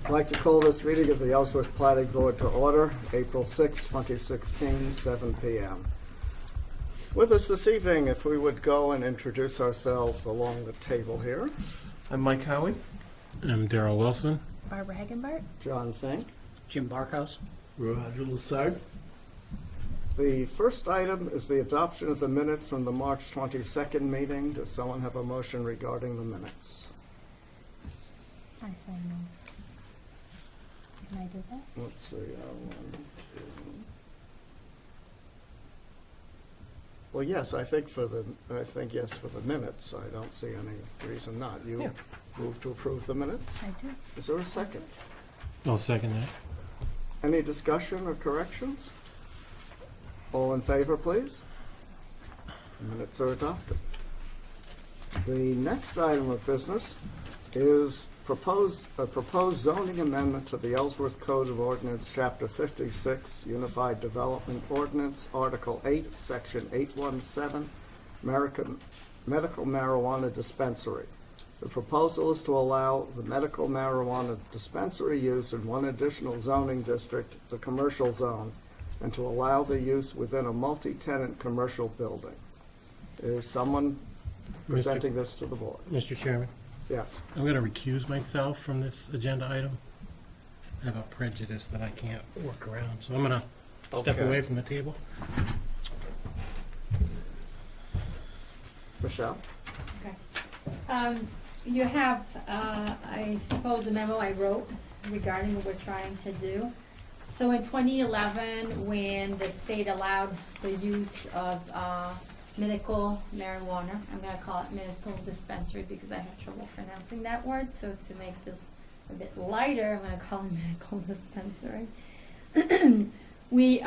I'd like to call this meeting of the Ellsworth Planning Board to order, April 6, 2016, 7 p.m. With us this evening, if we would go and introduce ourselves along the table here. I'm Mike Howie. I'm Darrell Wilson. Barbara Hagenbart. John Fink. Jim Barkhouse. Roger Lassard. The first item is the adoption of the minutes from the March 22nd meeting. Does someone have a motion regarding the minutes? I say no. Can I do that? Let's see. One, two. Well, yes, I think yes for the minutes. I don't see any reason not. You move to approve the minutes? I do. Is there a second? I'll second that. Any discussion or corrections? All in favor, please? The minutes are adopted. The next item of business is a proposed zoning amendment to the Ellsworth Code of Ordinance, Chapter 56, Unified Development Ordinance, Article 8, Section 817, Medical Marijuana Dispensary. The proposal is to allow the medical marijuana dispensary use in one additional zoning district, the commercial zone, and to allow the use within a multi-tenant commercial building. Is someone presenting this to the board? Mr. Chairman, Yes. I'm going to recuse myself from this agenda item. I have a prejudice that I can't work around, so I'm going to step Okay. away from the table. Michelle? Okay. You have, I suppose, a memo I wrote regarding what we're trying to do. So in 2011, when the state allowed the use of medical marijuana, I'm going to call it medical dispensary because I have trouble pronouncing that word. So to make this a bit lighter, I'm going to call it medical dispensary. We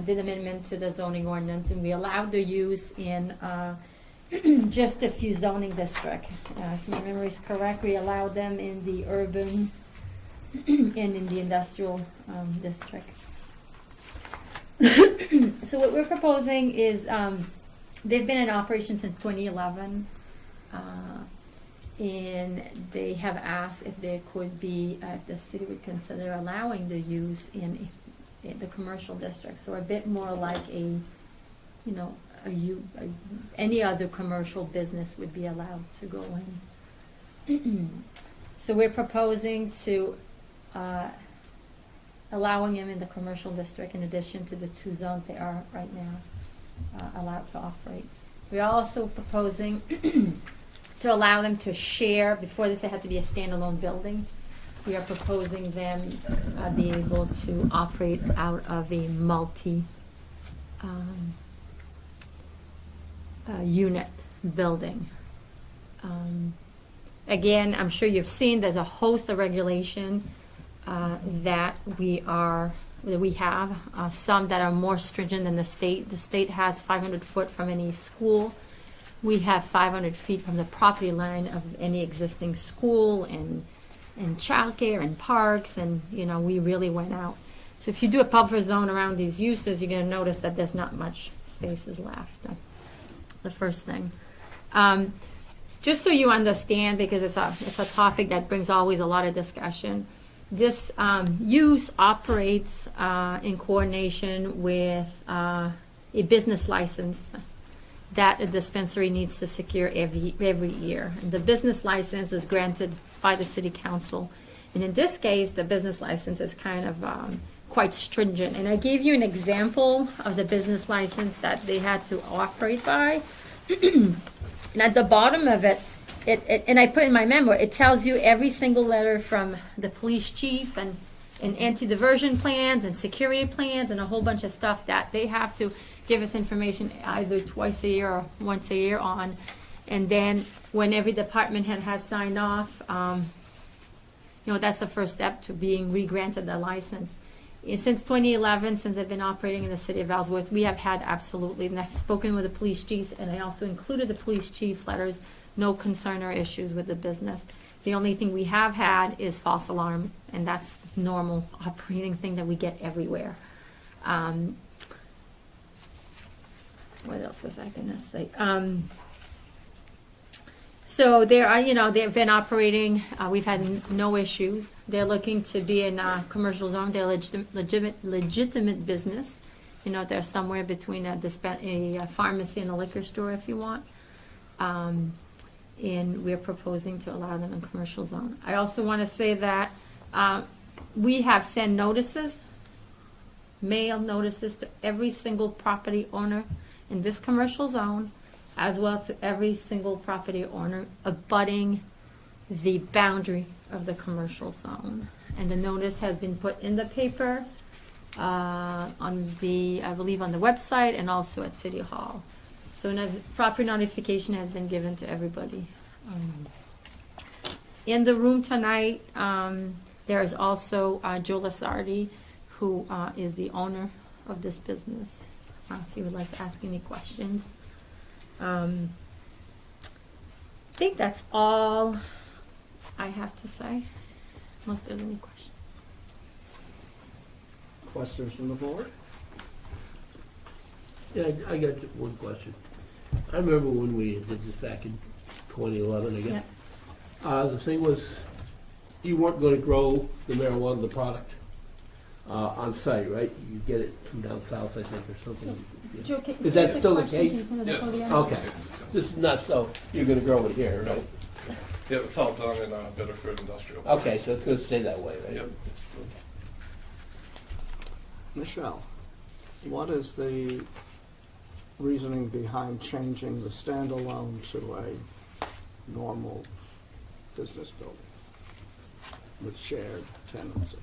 did amendment to the zoning ordinance, and we allowed the use in just a few zoning districts. If my memory is correct, we allowed them in the urban and in the industrial district. So what we're proposing is, they've been in operation since 2011, and they have asked if there could be, if the city would consider allowing the use in the commercial district. So a bit more like any other commercial business would be allowed to go in. So we're proposing to allowing them in the commercial district in addition to the two zones they are right now allowed to operate. We're also proposing to allow them to share. Before this, it had to be a standalone building. We are proposing them be able to operate out of a multi unit building. Again, I'm sure you've seen there's a host of regulation that we have, some that are more stringent than the state. The state has 500 foot from any school. We have 500 feet from the property line of any existing school and childcare and parks, and we really went out. So if you do a buffer zone around these uses, you're going to notice that there's not much spaces left. The first thing. Just so you understand, because it's a topic that brings always a lot of discussion, this use operates in coordination with a business license that a dispensary needs to secure every year. And the business license is granted by the city council. And in this case, the business license is kind of quite stringent. And I gave you an example of the business license that they had to operate by. And at the bottom of it, and I put in my memo, it tells you every single letter from the police chief and anti-diversion plans and security plans and a whole bunch of stuff that they have to give us information either twice a year or once a year on. And then when every department head has signed off, that's the first step to being re-granted the license. Since 2011, since I've been operating in the city of Ellsworth, we have had absolutely, and I've spoken with the police chiefs, and I also included the police chief letters, no concern or issues with the business. The only thing we have had is false alarm, and that's normal operating thing that we get everywhere. What else was I going to say? So they are, they've been operating, we've had no issues. They're looking to be in a commercial zone, they're legitimate business. They're somewhere between a pharmacy and a liquor store if you want. And we're proposing to allow them in commercial zone. I also want to say that we have sent notices, mail notices to every single property owner in this commercial zone, as well to every single property owner abutting the boundary of the commercial zone. And the notice has been put in the paper, I believe on the website and also at City Hall. So proper notification has been given to everybody. In the room tonight, there is also Joe Lasardi, who is the owner of this business, if you would like to ask any questions. I think that's all I have to say, unless there's any questions. Questions from the board? Yeah, I got one question. I remember when we did this back in 2011, I guess. Yep. The thing was, you weren't going to grow the marijuana, the product, on site, right? You get it from down south, I think, or something. Joe, Is that still the case? Yes. Okay. This is not so, you're going to grow it here, right? Yeah, it's all done in Bedford Industrial. Okay, so it's going to stay that way, right? Yep. Michelle, what is the reasoning behind changing the standalone to a normal business building with shared tenancy?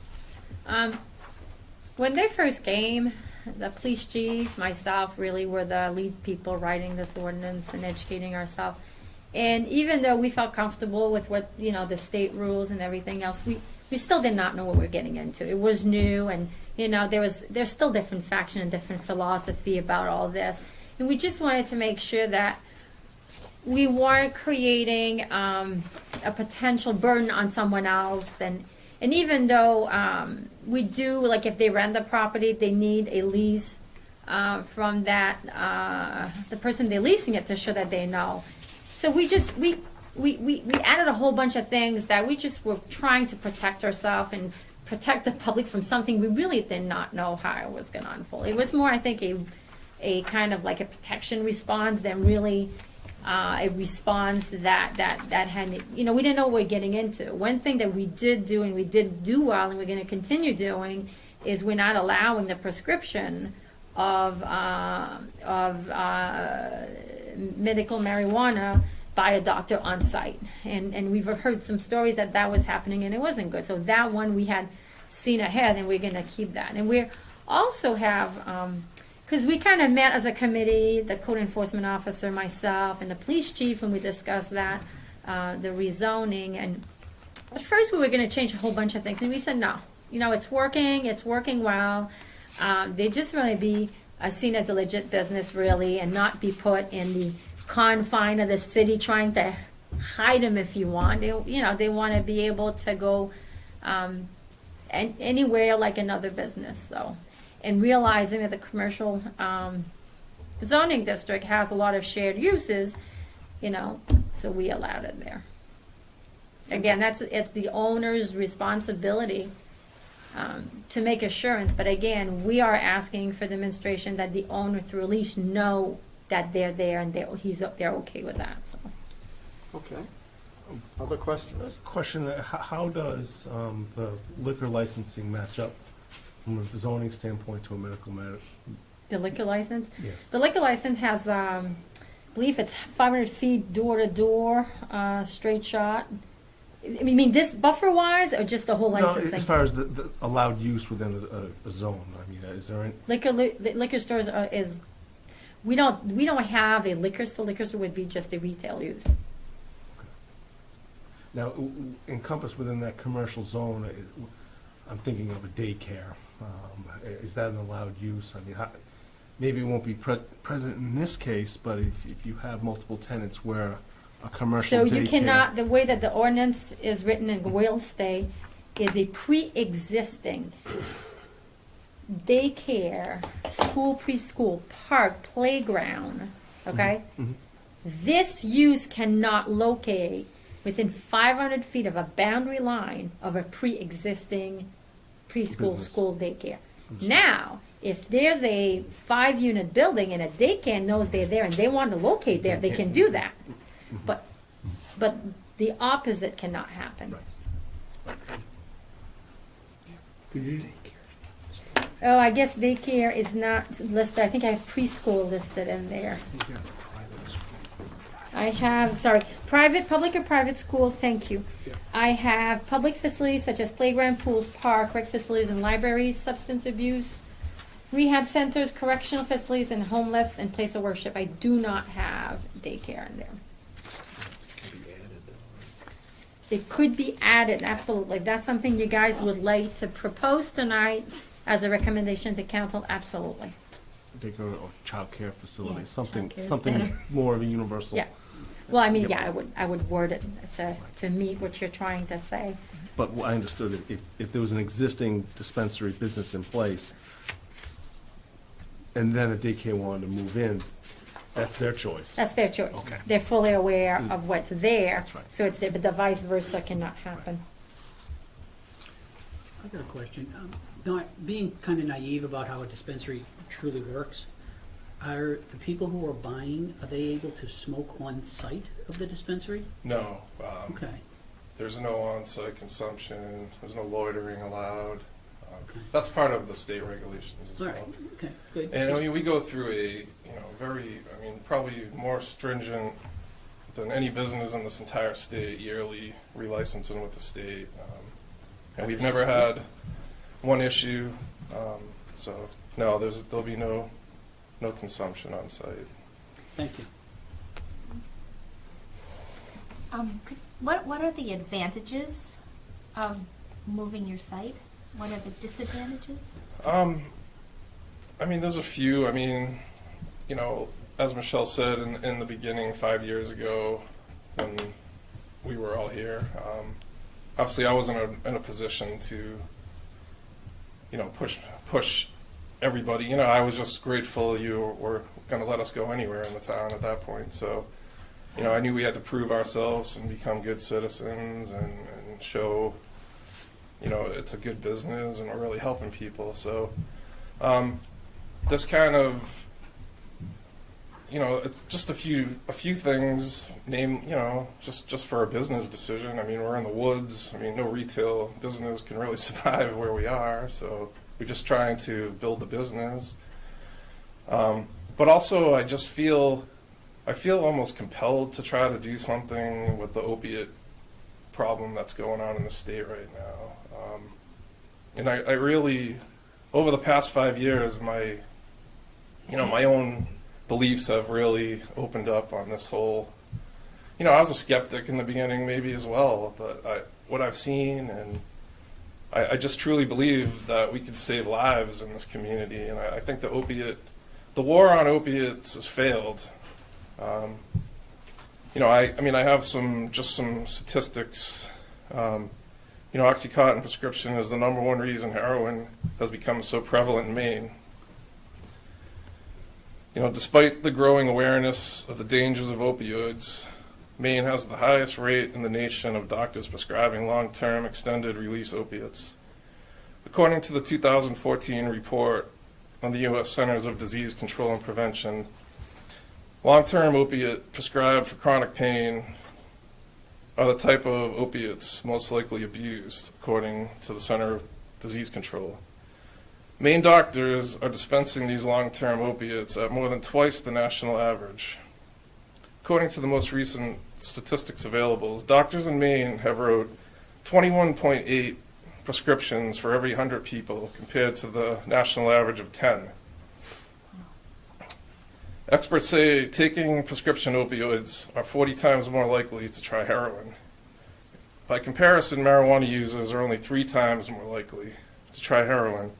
When they first came, the police chief, myself, really were the lead people writing this ordinance and educating ourselves. And even though we felt comfortable with what, the state rules and everything else, we still did not know what we were getting into. It was new, and, there's still different faction and different philosophy about all this. And we just wanted to make sure that we weren't creating a potential burden on someone else. And even though we do, like if they rent the property, they need a lease from that, the person they're leasing it to show that they know. So we added a whole bunch of things that we just were trying to protect ourselves and protect the public from something we really did not know how it was going to unfold. It was more, I think, a kind of like a protection response than really a response that had, we didn't know what we were getting into. One thing that we did do, and we did do well, and we're going to continue doing, is we're not allowing the prescription of medical marijuana by a doctor on site. And we've heard some stories that was happening, and it wasn't good. So that one we had seen ahead, and we're going to keep that. And we also have, because we kind of met as a committee, the code enforcement officer, myself, and the police chief, and we discussed that, the rezoning. And at first we were going to change a whole bunch of things, and we said, no, it's working well. They just want to be seen as a legit business, really, and not be put in the confine of the city trying to hide them, if you want. They want to be able to go anywhere like another business. So, and realizing that the commercial zoning district has a lot of shared uses, so we allowed it there. Again, it's the owner's responsibility to make assurance, but again, we are asking for demonstration that the owner through a lease know that they're there and they're okay with that. So. Okay. Other questions? Question, how does the liquor licensing match up from a zoning standpoint to a medical matter? The liquor license? Yes. The liquor license has, I believe it's 500 feet door to door, straight shot. I mean, this buffer-wise, or just the whole licensing? No, as far as the allowed use within a zone, I mean, is there any? The liquor stores we don't have a liquor store. Liquor store would be just a retail use. Now, encompassed within that commercial zone, I'm thinking of a daycare. Is that an allowed use? I mean, maybe it won't be present in this case, but if you have multiple tenants where a commercial daycare. So you cannot, the way that the ordinance is written and will stay is a pre-existing daycare, school, preschool, park, playground, okay? Mhm. This use cannot locate within 500 feet of a boundary line of a pre-existing preschool Business. school daycare. Now, if there's a 5-unit building and a daycare knows they're there and they want to locate there, they can do that. But the opposite cannot happen. Could you- Oh, I guess daycare is not listed. I think I have preschool listed in there. I have, sorry, public or private school, thank you. I have public facilities such as playground, pools, park, rec facilities, and libraries, substance abuse, rehab centers, correctional facilities, and homeless and place of worship. I do not have daycare in there. It could be added, absolutely. If that's something you guys would like to propose tonight as a recommendation to council, absolutely. Daycare or childcare facility, Yeah, something, childcare is something better. more of a universal. Yeah. Well, I mean, Yep. yeah, I would word it to meet what you're trying to say. But I understood that if there was an existing dispensary business in place, and then a daycare wanted to move in, that's their choice. That's their choice. Okay. They're fully aware of what's there. That's right. So it's there, but the vice versa cannot happen. I've got a question. Not being kind of naive about how a dispensary truly works, are the people who are buying, are they able to smoke on site of the dispensary? No, Okay, there's no on-site consumption, there's no loitering allowed. Okay. That's part of the state regulations as all well. right, okay, good. And I mean, we go through probably more stringent than any business in this entire state, yearly relicensing with the state. And we've never had one issue, so no, there'll be no consumption on site. Thank you. What are the advantages of moving your site? What are the disadvantages? I mean, there's a few. I mean, as Michelle said in the beginning 5 years ago when we were all here, obviously I wasn't in a position to, push everybody. I was just grateful you were going to let us go anywhere in the town at that point. So, I knew we had to prove ourselves and become good citizens and show, it's a good business and we're really helping people. So, this kind of, just a few things just for a business decision. I mean, we're in the woods. I mean, no retail business can really survive where we are. So we're just trying to build the business. But also I feel almost compelled to try to do something with the opiate problem that's going on in the state right now. And I really, over the past 5 years, my own beliefs have really opened up on this whole, I was a skeptic in the beginning maybe as well, but what I've seen, and I just truly believe that we could save lives in this community. And I think the war on opiates has failed. I have some statistics. Oxycontin prescription is the #1 reason heroin has become so prevalent in Maine. Despite the growing awareness of the dangers of opioids, Maine has the highest rate in the nation of doctors prescribing long-term extended release opiates. According to the 2014 report on the U.S. Centers of Disease Control and Prevention, long-term opiate prescribed for chronic pain are the type of opiates most likely abused, according to the Center of Disease Control. Maine doctors are dispensing these long-term opiates at more than twice the national average. According to the most recent statistics available, doctors in Maine have wrote 21.8 prescriptions for every 100 people compared to the national average of 10. Experts say taking prescription opioids are 40 times more likely to try heroin. By comparison, marijuana users are only 3 times more likely to try heroin.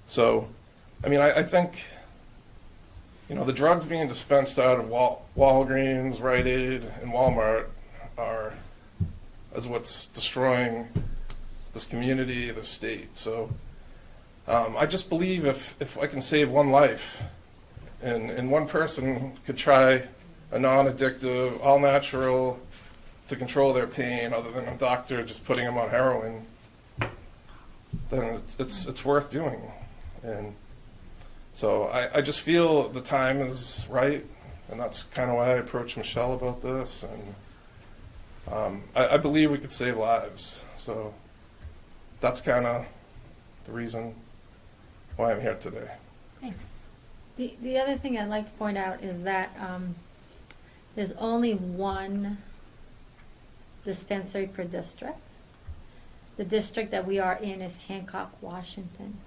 So, I think, the drugs being dispensed out of Walgreens, Rite Aid, and Walmart is what's destroying this community, this state. So, I just believe if I can save one life, and one person could try a non-addictive, all-natural to control their pain, other than a doctor just putting them on heroin, then it's worth doing. And so I just feel the time is right, and that's kind of why I approached Michelle about this. And I believe we could save lives. So that's kind of the reason why I'm here today. Thanks. The other thing I'd like to point out is that there's only one dispensary per district. The district that we are in is Hancock, Washington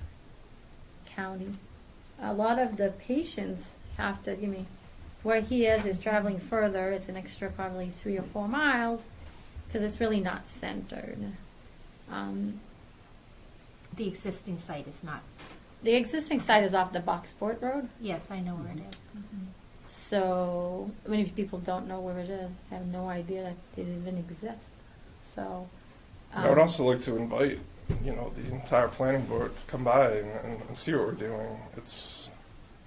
County. A lot of the patients have to, where he is traveling further. It's an extra probably 3 or 4 miles because it's really not centered. The existing site is not, The existing site is off the Boxport Road. yes, I know where it is. Mhm. So, many people don't know where it is. They have no idea that it even exists. So, I would also like to invite, the entire planning board to come by and see what we're doing. It's,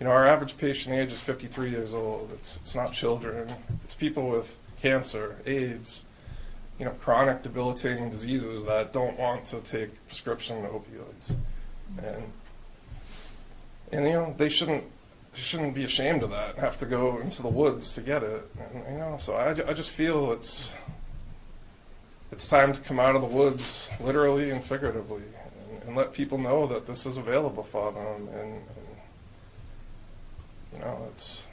our average patient age is 53 years old. It's not children. It's people with cancer, AIDS, chronic debilitating diseases that don't want to take prescription opioids. And they shouldn't be ashamed of that and have to go into the woods to get it. And, so I just feel it's time to come out of the woods, literally and figuratively, and let people know that this is available for them. And it's.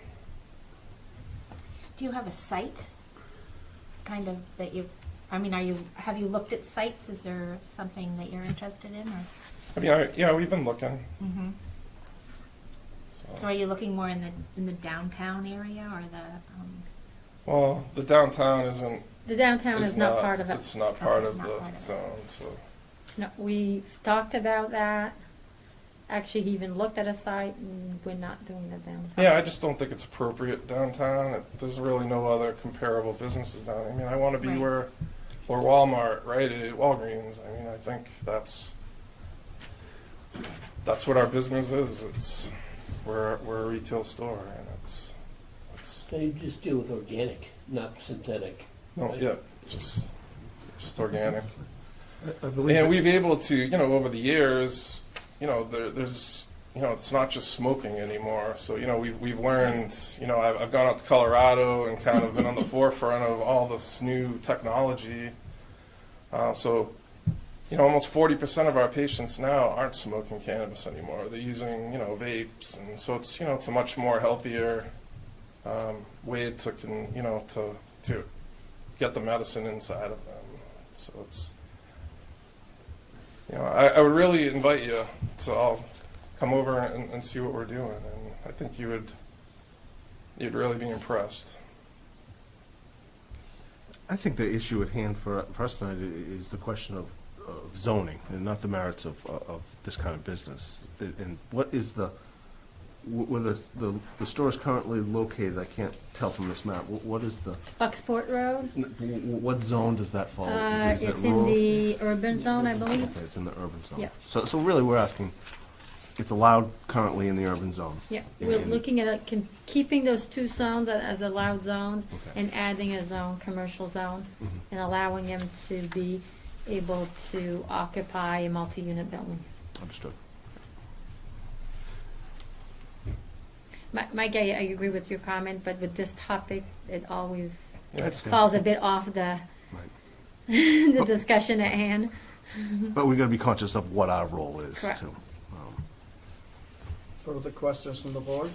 Do you have a site, kind of, that have you looked at sites? Is there something that you're interested in, or? We've been looking. Mm-hmm. So are you looking more in the downtown area, or Well, the downtown isn't. the downtown is not part of it. It's not part Okay, of not the part of it. zone, so. No, we've talked about that. Actually, he even looked at a site, and we're not doing the downtown. Yeah, I just don't think it's appropriate downtown. There's really no other comparable businesses down. I want to be Right. where Walmart, right? Walgreens. I think that's what our business is. We're a retail store, and it's So you just deal with organic, not synthetic. no, Right. yeah, just organic. I believe And it- we've able to, over the years, there's, it's not just smoking anymore. So, we've learned, I've gone out to Colorado and kind of been on the forefront of all this new technology. So, almost 40% of our patients now aren't smoking cannabis anymore. They're using, vapes. And so it's, it's a much more healthier way to get the medicine inside of them. So it's, I would really invite you to all come over and see what we're doing, and I think you'd really be impressed. I think the issue at hand for us tonight is the question of zoning and not the merits of this kind of business. And what is where the store is currently located? I can't tell from this map. What is the, Bucksport Road, what zone does that fall? Is it it's in rural? the urban zone, I believe. Okay, it's in the urban zone. Yeah. So really, we're asking, it's allowed currently in the urban zone. Yeah, we're And- looking at keeping those 2 zones as allowed zones Okay. and adding a zone, commercial zone, Mhm. and allowing them to be able to occupy a multi-unit building. Understood. Mike, I agree with your comment, but with this topic, it always Yeah, falls a bit off the Right. the discussion at hand. But we got to be conscious of what our role is, Correct. too. Further questions from the board?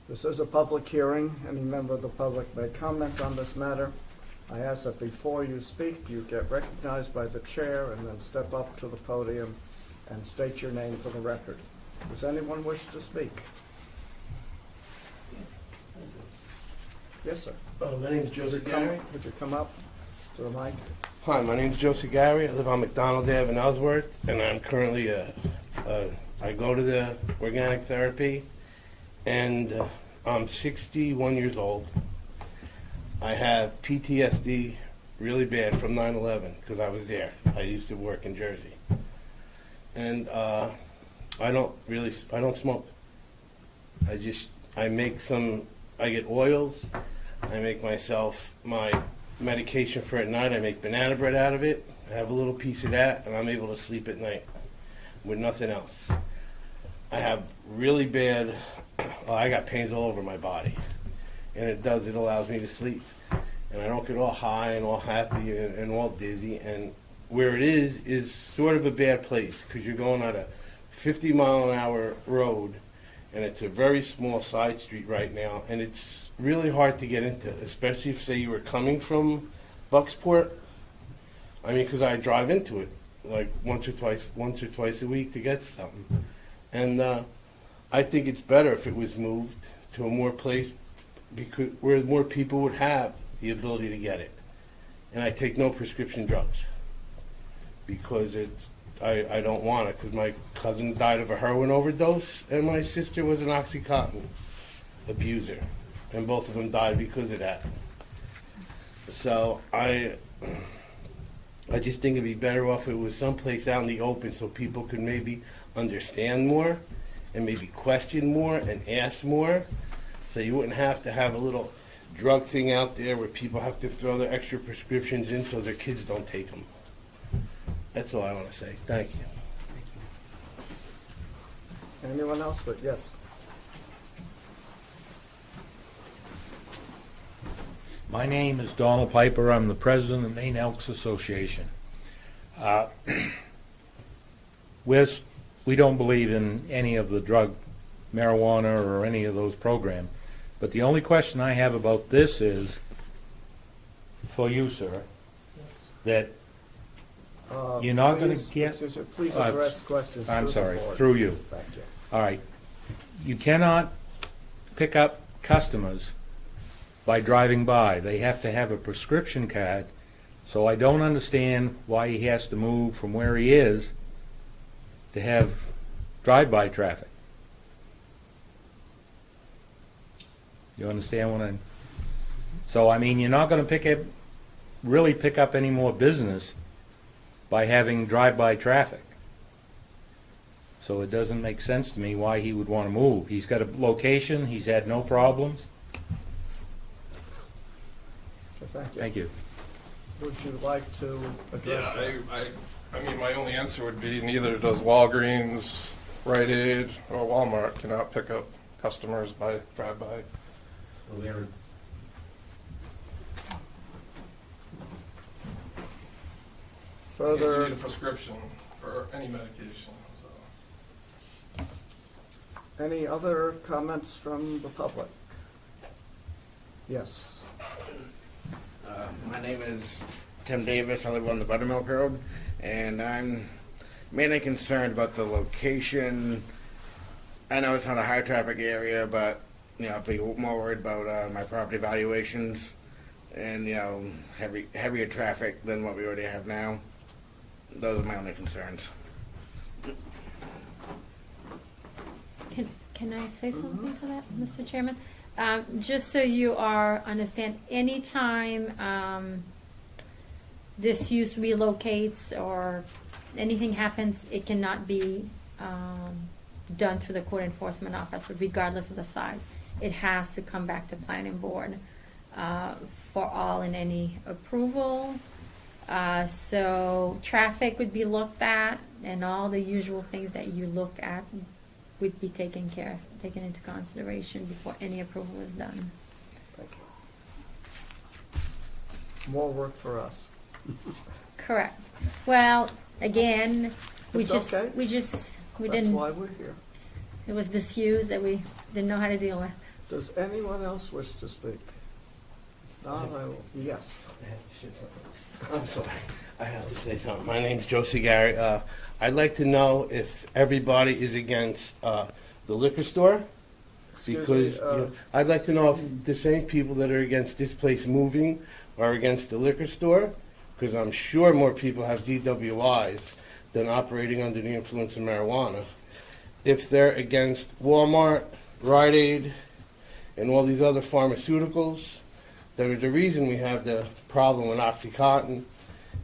This is a public hearing. Any member of the public may comment on this matter. I ask that before you speak, you get recognized by the chair and then step up to the podium and state your name for the record. Does anyone wish to speak? Yes, sir. My name is Josie Gary. Would you come up to the mic? Hi, my name is Josie Gary. I live on McDonald Ave in Ellsworth, and I'm currently I go to the organic therapy, and I'm 61 years old. I have PTSD really bad from 9/11 because I was there. I used to work in Jersey, and I don't smoke. I make some I get oils. I make myself my medication for at night. I make banana bread out of it. I have a little piece of that, and I'm able to sleep at night with nothing else. I have really bad, I got pains all over my body, and it allows me to sleep. And I don't get all high and all happy and all dizzy. And where it is sort of a bad place, because you're going on a 50-mile-an-hour road, and it's a very small side street right now, and it's really hard to get into, especially if, say, you were coming from Bucksport. I mean, because I drive into it like once or twice a week to get something. And I think it's better if it was moved to a more place because where more people would have the ability to get it. And I take no prescription drugs because I don't want it, because my cousin died of a heroin overdose and my sister was an OxyContin abuser, and both of them died because of that. So I just think it'd be better off if it was someplace out in the open so people could maybe understand more and maybe question more and ask more, so you wouldn't have to have a little drug thing out there where people have to throw their extra prescriptions in so their kids don't take them. That's all I want to say. Thank you. Anyone else? But yes. My name is Donald Piper. I'm the president of the Maine Elks Association. We don't believe in any of the drug, marijuana, or any of those programs. But the only question I have about this is, for you, sir, that you're not going Please, to get... excuse me, please address questions. I'm through the sorry, board. through you. Thank you. All right. You cannot pick up customers by driving by. They have to have a prescription card. So I don't understand why he has to move from where he is to have drive-by traffic. You understand what I'm... So, I mean, you're not going to really pick up any more business by having drive-by traffic. So it doesn't make sense to me why he would want to move. He's got a location, he's had no problems. So thank you. Thank you. Would you like to address that? I mean, my only answer would be neither does Walgreens, Rite Aid, or Walmart cannot pick up customers by drive-by. Further, You need a prescription for any medication, so. any other comments from the public? Yes. My name is Tim Davis. I live on the Buttermilk Road, and I'm mainly concerned about the location. I know it's not a high traffic area, but I'd be more worried about my property valuations and heavier traffic than what we already have now. Those are my only concerns. Can I say something to that, Mr. Chairman? Just so you understand, anytime this use relocates or anything happens, it cannot be done through the code enforcement officer, regardless of the size. It has to come back to planning board for all and any approval. So traffic would be looked at, and all the usual things that you look at would be taken into consideration before any approval is done. Thank you. More work for us. Correct. Well, again, we It's just, okay. we That's didn't, why we're here. it was disuse that we didn't know how to deal with. Does anyone else wish to speak? If not, I will, yes. I'm sorry. I have to say something. My name's Josie Gary. I'd like to know if everybody is against the liquor store. Excuse Because me, I'd like to know if the same people that are against this place moving are against the liquor store, because I'm sure more people have DWIs than operating under the influence of marijuana. If they're against Walmart, Rite Aid, and all these other pharmaceuticals that are the reason we have the problem with OxyContin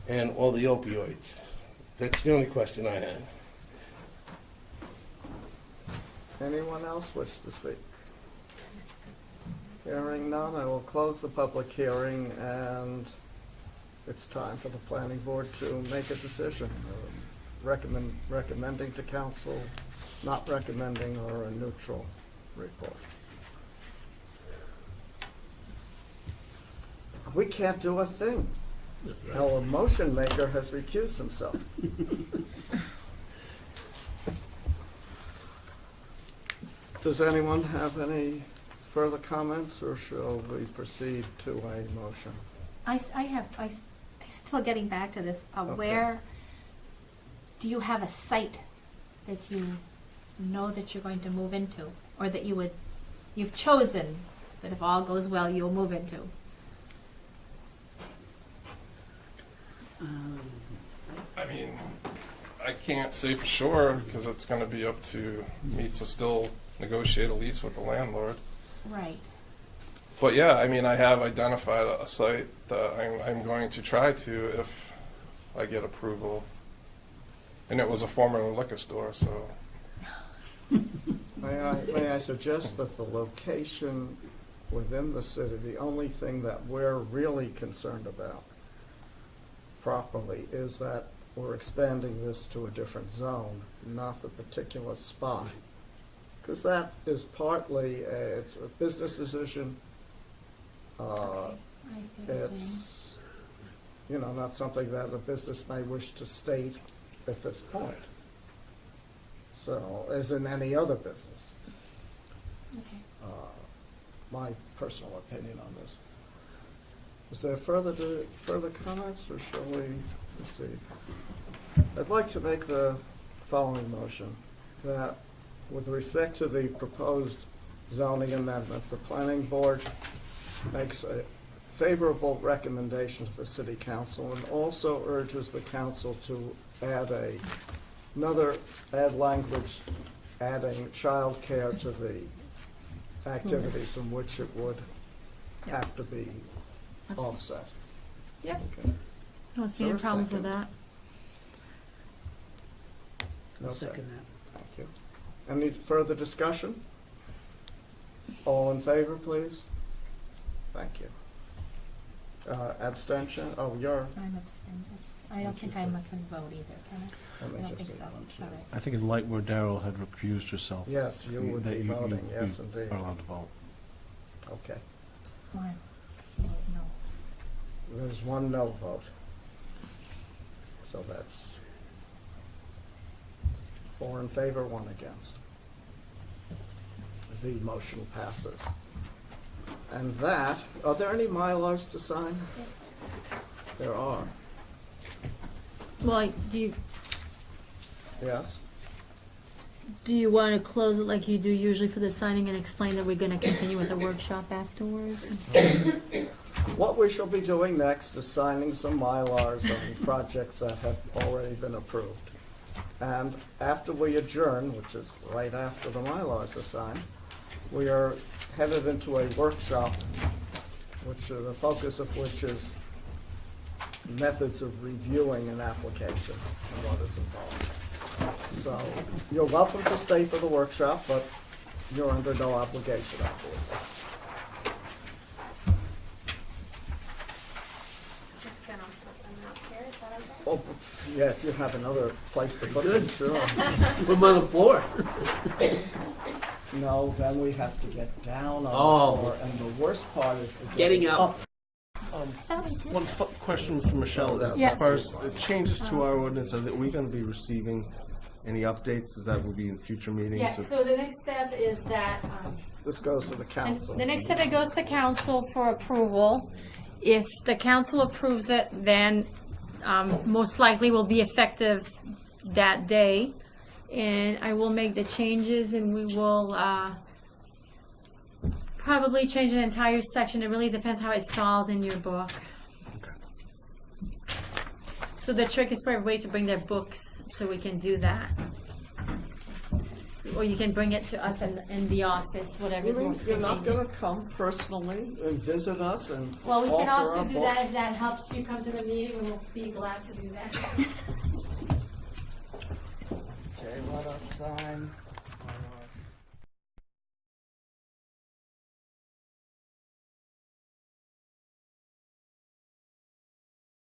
and all the opioids. That's the only question I had. anyone else wish to speak? Hearing none, I will close the public hearing, and it's time for the planning board to make a decision. Recommending to council, not recommending, or a neutral report. We can't do a thing. Our motion maker has recused himself. Does anyone have any further comments, or shall we proceed to a motion? I still getting back to this, Okay. where, do you have a site that you know that you're going to move into? Or that you've chosen, that if all goes well, you'll move into? I mean, I can't say for sure because it's going to be up to me to still negotiate a lease with the landlord. Right. But yeah, I mean, I have identified a site that I'm going to try to if I get approval. And it was a former liquor store, so. May I suggest that the location within the city, the only thing that we're really concerned about properly is that we're expanding this to a different zone, not the particular spot. Because that is partly, it's a business decision. I see what you're saying. It's, not something that a business may wish to state at this point. So, as in any other business. Okay. My personal opinion on this. Is there further comments, or shall we proceed? I'd like to make the following motion, that with respect to the proposed zoning amendment, the planning board makes a favorable recommendation to the city council and also urges the council to add language adding childcare to the activities in which it would have to be offset. Yep. Okay. I don't see Is any there a problems with second? that. No I'll second. second that. Thank you. Any further discussion? All in favor, please? Thank you. Abstention? Oh, you're, I'm abstaining. I don't think I can vote either, can I? let me I don't just think say so. one, two. All right. I think in light where Daryl had recused herself. Yes, you would that be voting, yes, indeed. are allowed to vote. Okay. One. No. There's one no vote. So that's 4 in favor, 1 against. The motion passes. And that, are there any Mylars to sign? Yes. There are. Well, do Yes? you want to close it like you do usually for the signing and explain that we're going to continue with the workshop afterwards? What we shall be doing next is signing some Mylars on projects that have already been approved. And after we adjourn, which is right after the Mylars are signed, we are headed into a workshop, the focus of which is methods of reviewing an application and what is involved. So you're welcome to stay for the workshop, but you're under no obligation, obviously. Just gonna put them up here, is that okay? Oh, yeah, if you have another place to put them, sure. Put them on the floor. No, then we have to get down on Oh. the floor, and the worst part is the Getting up. One question for Michelle. Yes. As far as the changes to our ordinance, are we going to be receiving any updates? Is that will be in future meetings? Yeah, so the next step is that, This goes to the council. the next step, it goes to council for approval. If the council approves it, then most likely will be effective that day. And I will make the changes, and we will probably change an entire section. It really depends how it falls in your book. Okay. So the trick is for everybody to bring their books so we can do that. Or you can bring it to us in the office, You whatever's mean most you're not convenient. gonna come personally and visit us and Well, we can alter our also do that books? if that helps you come to the meeting, and we'll be glad to do that. Okay, let us sign